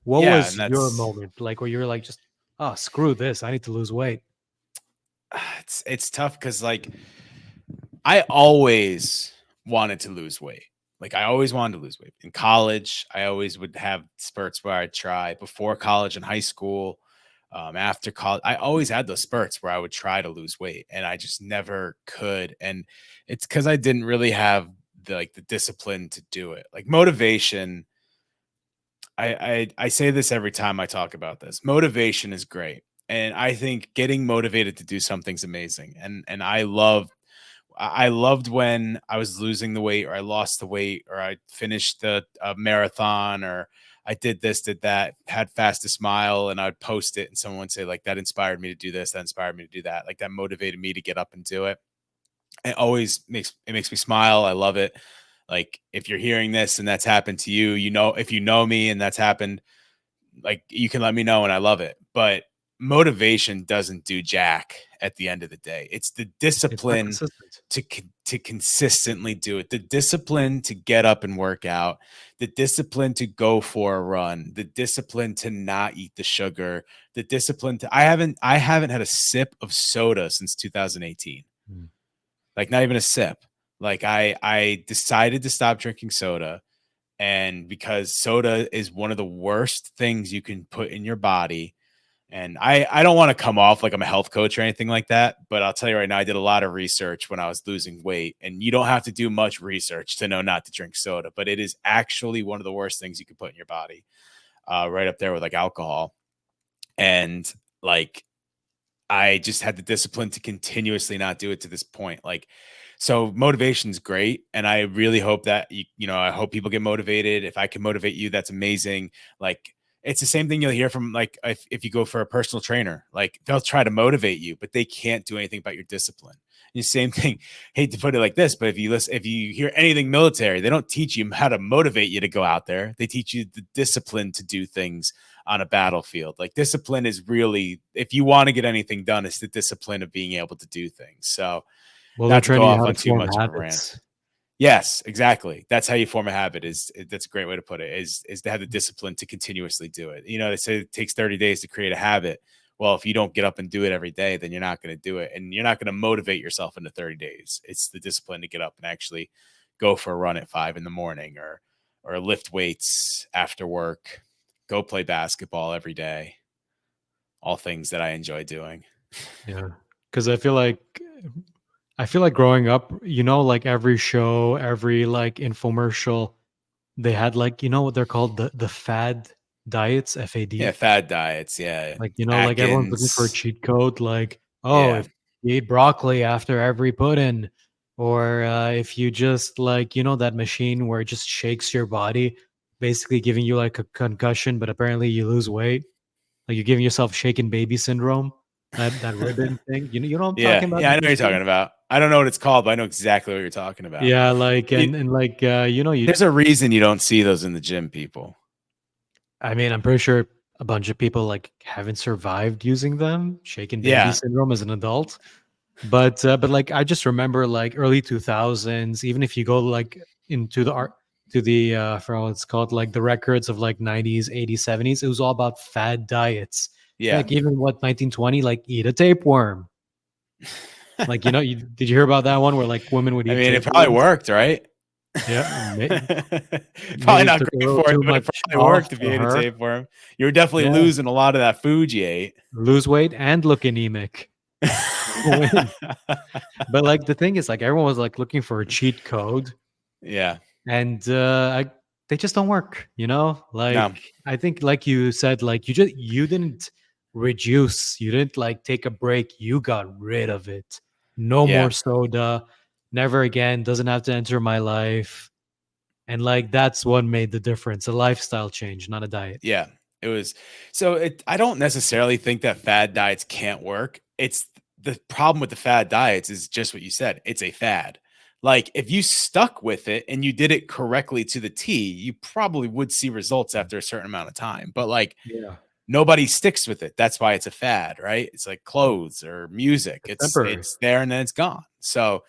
What Yeah, was and your that's moment like where you were like, just, oh, screw this, I need to lose weight? it's tough because like I always wanted to lose weight. Like I always wanted to lose weight. In college, I always would have spurts where I'd try before college and high school. After college, I always had those spurts where I would try to lose weight and I just never could. And it's because I didn't really have the discipline to do it. Like motivation, I say this every time I talk about this. Motivation is great. And I think getting motivated to do something's amazing. And I loved when I was losing the weight or I lost the weight or I finished the marathon or I did this, did that, had fastest mile, and I'd post it and someone would say like, that inspired me to do this. That inspired me to do that. Like that motivated me to get up and do it. It always makes me smile. I love it. Like if you're hearing this and that's happened to you, if you know me and that's happened, like you can let me know and I love it. But motivation doesn't do jack at the end of the day. It's the It's not discipline consistent. to consistently do it, the discipline to get up and work out, the discipline to go for a run, the discipline to not eat the sugar, the discipline to I haven't had a sip of soda since 2018. Mm. Like not even a sip. Like I decided to stop drinking soda, and because soda is one of the worst things you can put in your body. And I don't want to come off like I'm a health coach or anything like that, but I'll tell you right now, I did a lot of research when I was losing weight, and you don't have to do much research to know not to drink soda, but it is actually one of the worst things you can put in your body, right up there with like alcohol. And like I just had the discipline to continuously not do it to this point. Like, so motivation's great. And I really hope that, I hope people get motivated. If I can motivate you, that's amazing. Like, it's the same thing you'll hear from like, if you go for a personal trainer, like they'll try to motivate you, but they can't do anything about your discipline. And the same thing, hate to put it like this, but if you hear anything military, they don't teach you how to motivate you to go out there. They teach you the discipline to do things on a battlefield. Like discipline is really, if you want to get anything done, it's the discipline of being able to do things. So Well, they're not to go training you off how to on too form much of a rant. habits. Yes, exactly. That's how you form a habit. That's a great way to put it, is to have the discipline to continuously do it. They say it takes 30 days to create a habit. Well, if you don't get up and do it every day, then you're not going to do it. And you're not going to motivate yourself into 30 days. It's the discipline to get up and actually go for a run at 5 a.m. or lift weights after work, go play basketball every day. All things that I enjoy doing. Yeah, because I feel like growing up, like every show, every like infomercial, they had like, what they're called, the fad diets, Yeah, FAD. fad diets. Yeah. Like, like everyone's looking for a Atkins. cheat code, like, oh, Yeah. if you eat broccoli after every pudding, or if you just like, that machine where it just shakes your body, basically giving you like a concussion, but apparently you lose weight. Like you're giving yourself shaken baby syndrome. That ribbon thing. You know what I'm Yeah. talking about? Yeah. I That know what you're machine? talking about. I don't know what it's called, but I know exactly what you're talking about. Yeah, like You, and like you there's a reason you don't see those in the gym, people. I mean, I'm pretty sure a bunch of people like haven't survived using them, shaken baby Yeah. syndrome as an adult. But like I just remember like early 2000s, even if you go like into the art to the for what it's called, like the records of like 90s, 80s, 70s, it was all about fad diets. Yeah. Like even what 1920, like eat a tapeworm. Like did you hear about that one where like women would I eat mean, it probably tapeworms? worked, right? Yeah, Probably maybe it not took a great little for you, too but it much probably off worked if you for ate a her. tapeworm. You were definitely Yeah, losing a lot of that food you ate. lose weight and look anemic. Win. But like the thing is, like everyone was like looking for a cheat code, Yeah. and they just don't work. No. Like I think, like you said, like you didn't reduce, you didn't like take a break, you got rid of it. No more Yeah. soda, never again. Doesn't have to enter my life, and like that's what made the difference. A lifestyle change, not a diet. Yeah, it was. So I don't necessarily think that fad diets can't work. It's the problem with the fad diets is just what you said. It's a fad. Like if you stuck with it and you did it correctly to the T, you probably would see results after a certain amount of time. But like Yeah, nobody sticks with it. That's why it's a fad, right? It's like clothes or music. it's It's temporary. it's there and then it's gone. So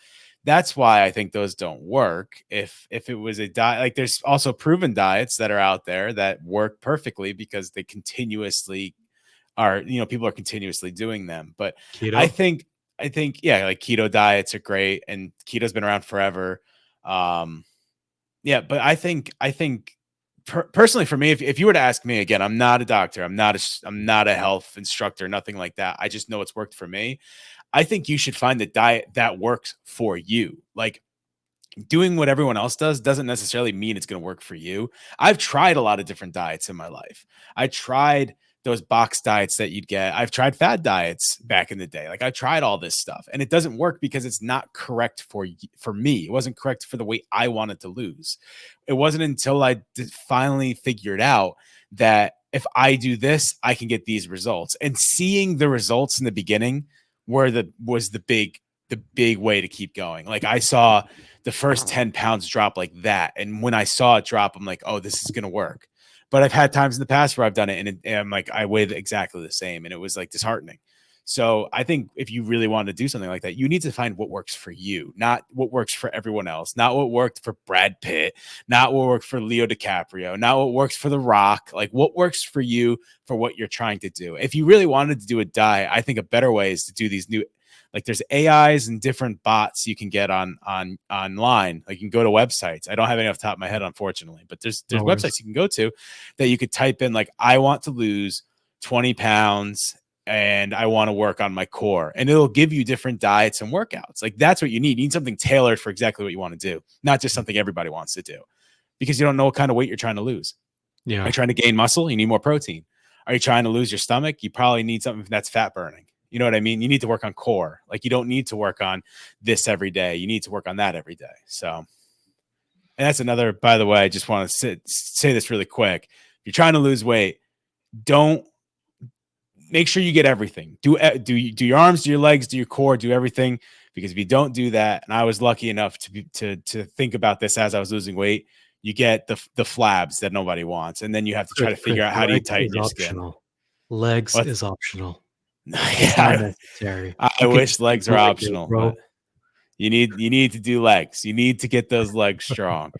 that's why I think those don't work. If it was a diet, like there's also proven diets that are out there that work perfectly because they continuously are, people are continuously doing them. But I Keto? think yeah, like keto diets are great, and keto's been around forever. Um, yeah, but I think personally for me, if you were to ask me again, I'm not a doctor, I'm not a health instructor, nothing like that. I just know it's worked for me. I think you should find the diet that works for you. Like doing what everyone else does doesn't necessarily mean it's going to work for you. I've tried a lot of different diets in my life. I tried those box diets that you'd get. I've tried fad diets back in the day. Like I tried all this stuff and it doesn't work because it's not correct for me. It wasn't correct for the weight I wanted to lose. It wasn't until I finally figured out that if I do this, I can get these results. And seeing the results in the beginning was the big way to keep going. Like I saw the first 10 pounds drop like that. And when I saw it drop, I'm like, oh, this is going to work. But I've had times in the past where I've done it and I'm like, I weighed exactly the same. And it was like disheartening. So I think if you really want to do something like that, you need to find what works for you, not what works for everyone else, not what worked for Brad Pitt, not what worked for Leo DiCaprio, not what works for The Rock, like what works for you for what you're trying to do. If you really wanted to do a diet, I think a better way is to do these new, like there's AIs and different bots you can get on online. Like you can go to websites. I don't have any off the top of my head, unfortunately, but there's No websites worries. you can go to that you could type in like, I want to lose 20 pounds and I want to work on my core. And it'll give you different diets and workouts. Like that's what you need. You need something tailored for exactly what you want to do, not just something everybody wants to do, because you don't know what kind of weight you're trying to lose. Are Yeah. you trying to gain muscle? You need more protein. Are you trying to lose your stomach? You probably need something that's fat burning. You know what I mean? You need to work on core. Like you don't need to work on this every day. You need to work on that every day. So, and that's another, by the way, I just want to say this really quick. If you're trying to lose weight, don't make sure you get everything. Do your arms, do your legs, do your core, do everything. Because if you don't do that, and I was lucky enough to think about this as I was losing weight, you get the flabs that nobody wants, and then you have to try to Chris, figure out how do you legs tighten is your skin. optional. Legs What? is optional. It's not Yeah, necessary. I You can wish just do legs are cardio, optional, but bro. you need to do legs. You need to get those legs strong.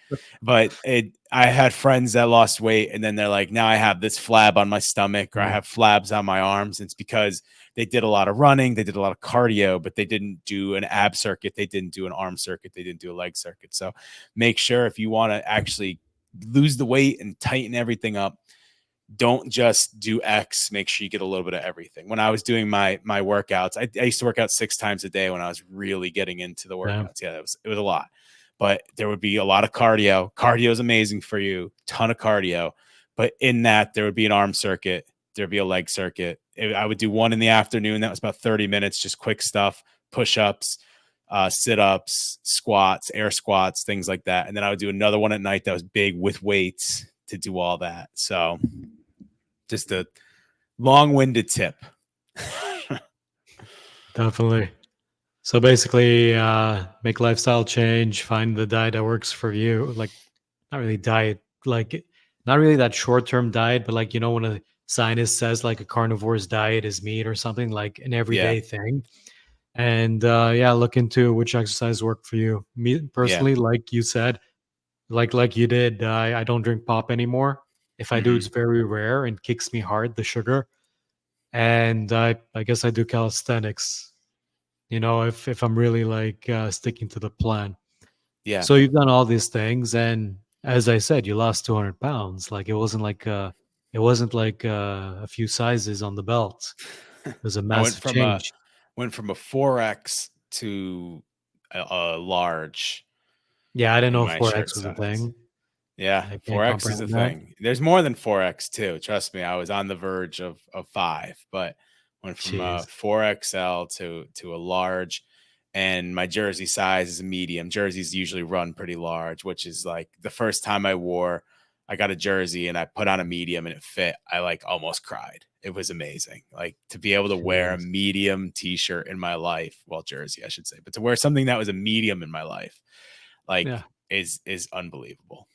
But I had friends that lost weight, and then they're like, now I have this flab on my stomach, or I Mm, have flabs on my arms. It's because they did a lot of running, they did a lot of cardio, but they didn't do an ab circuit, they didn't do an arm circuit, they didn't do a leg circuit. So make sure if you want to actually lose the weight and tighten everything up, don't just do X, make sure you get a little bit of everything. When I was doing my workouts, I used to work out 6 times a day when I was really getting into the yeah. workouts. Yeah, it was a lot. But there would be a lot of cardio. Cardio is amazing for you, ton of cardio. But in that, there would be an arm circuit, there'd be a leg circuit. I would do one in the afternoon. That was about 30 minutes, just quick stuff, push-ups, sit-ups, squats, air squats, things like that. And then I would do another one at night that was big with weights to do all that. So just a long-winded tip. Definitely. So basically, make lifestyle change, find the diet that works for you. Like, not really diet, like, not really that short term diet, but like, when a scientist says like a carnivore's diet is meat or something, like an Yeah. everyday thing. And yeah, look into which exercise work for you. Me Yeah. personally, like you said, like you did, I don't drink pop anymore. If I do, it's Hmm. very rare and kicks me hard, the sugar. And I guess I do calisthenics, if I'm really like sticking to the plan. Yeah. So you've done all these things, and as I said, you lost 200 pounds. Like it wasn't like a few sizes on the belt. It was a I went massive from a change. 4X to a large Yeah, I didn't in know my shirt 4X was a size. thing. Yeah, I can't 4X is a comprehend that. thing. There's more than 4X too. Trust me, I was on the verge of 5, but went from a Jeez. 4XL to a large, and my jersey size is a medium. Jerseys usually run pretty large, which is like the first time I got a jersey and I put on a medium and it fit. I like almost cried. It was amazing. Like to be able to wear a Jeez. medium t-shirt in my life, well, jersey, I should say, but to wear something that was a medium in my life, like Yeah. is unbelievable.